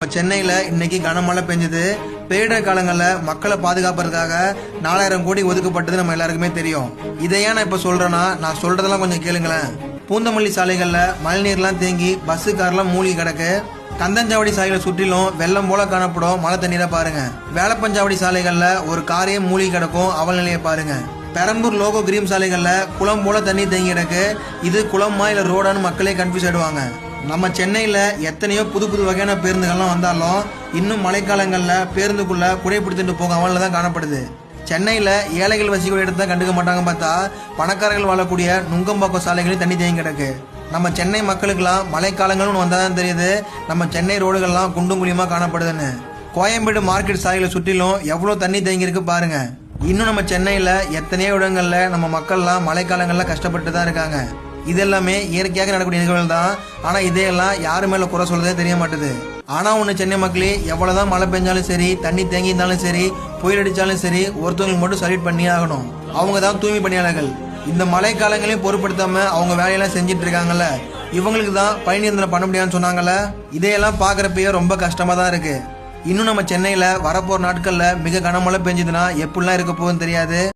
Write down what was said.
சென்னையில இன்னைக்கு கனமழை பெஞ்சது. பேரிடர் காலங்களில் மக்களை பாதுகாப்பதற்காக 4000 கோடி ஒதுக்கப்பட்டது நம்ம எல்லாருக்குமே தெரியும். இதை ஏன் நான் இப்ப சொல்றேன்னா, நான் சொல்றதெல்லாம் கொஞ்சம் கேளுங்களேன். பூந்தமல்லி சாலைகள்ல மழைநீர்லாம் தேங்கி பஸ் கார்லாம் மூழ்கி கிடக்கு. கந்தஞ்சாவடி சாலைகளை சுற்றிலும் வெள்ளம் போல காணப்படும் மழை தண்ணீரை பாருங்க. வேலப்பஞ்சாவடி சாலைகள்ல ஒரு காரையே மூழ்கி கிடக்கும் அவல் நிலையை பாருங்க. பெரம்பூர் லோகோ கிரீம் சாலைகள்ல குளம் போல தண்ணி தேங்கி கிடக்கு. இது குளமா இல்ல ரோடான்னு மக்களே கன்ஃபியூஸ் ஆயிடுவாங்க. நம்ம சென்னையில எத்தனையோ புது புது வகையான பேருந்துகள்லாம் வந்தாலும் இன்னும் மழைக்காலங்கள்ல பேருந்துக்குள்ள குடை பிடித்துட்டு போக அவன்ல தான் காணப்படுது. சென்னையில ஏழைகள் வசிக்கூடிய இடத்த கண்டுக்க மாட்டாங்க பார்த்தா, பணக்காரர்கள் வாழக்கூடிய நுங்கம்பாக்கம் சாலைகளில் தண்ணி தேங்கி கிடக்கு. நம்ம சென்னை மக்களுக்கெல்லாம் மழைக்காலங்கள்னு வந்தாதான் தெரியுது நம்ம சென்னை ரோடுகள்லாம் குண்டும் குழியுமா காணப்படுதுன்னு. கோயம்பேடு மார்க்கெட் சாலைகளை சுற்றிலும் எவ்வளவு தண்ணி தேங்கி இருக்கு பாருங்க. இன்னும் நம்ம சென்னையில எத்தனையோ இடங்கள்ல நம்ம மக்கள்லாம் மழைக்காலங்கள்ல கஷ்டப்பட்டு தான் இருக்காங்க. இதெல்லாமே இயற்கையாக நடக்கூடிய நிகழ்வுகள் தான். ஆனா இதையெல்லாம் யாரு மேல குறை சொல்றதே தெரிய மாட்டுது. ஆனா ஒண்ணு, சென்னை மக்களே, எவ்வளவுதான் மழை பெஞ்சாலும் சரி, தண்ணி தேங்கி இருந்தாலும் சரி, புயல் அடிச்சாலும் சரி, ஒருத்தவங்களுக்கு மட்டும் சல்யூட் பண்ணியே ஆகணும். அவங்க தான் தூய்மை பணியாளர்கள். இந்த மழை காலங்களையும் பொருட்படுத்தாம அவங்க வேலையெல்லாம் செஞ்சிட்டு இருக்காங்கல்ல, இவங்களுக்கு தான் பணி நிரந்தரம் பண்ண முடியாதுன்னு சொன்னாங்கல்ல. இதையெல்லாம் பாக்குறப்பயே ரொம்ப கஷ்டமா தான் இருக்கு. இன்னும் நம்ம சென்னையில வரப்போற நாட்கள்ல மிக கனமழை பெஞ்சதுன்னா எப்படிலாம் இருக்க போகுதுன்னு தெரியாது.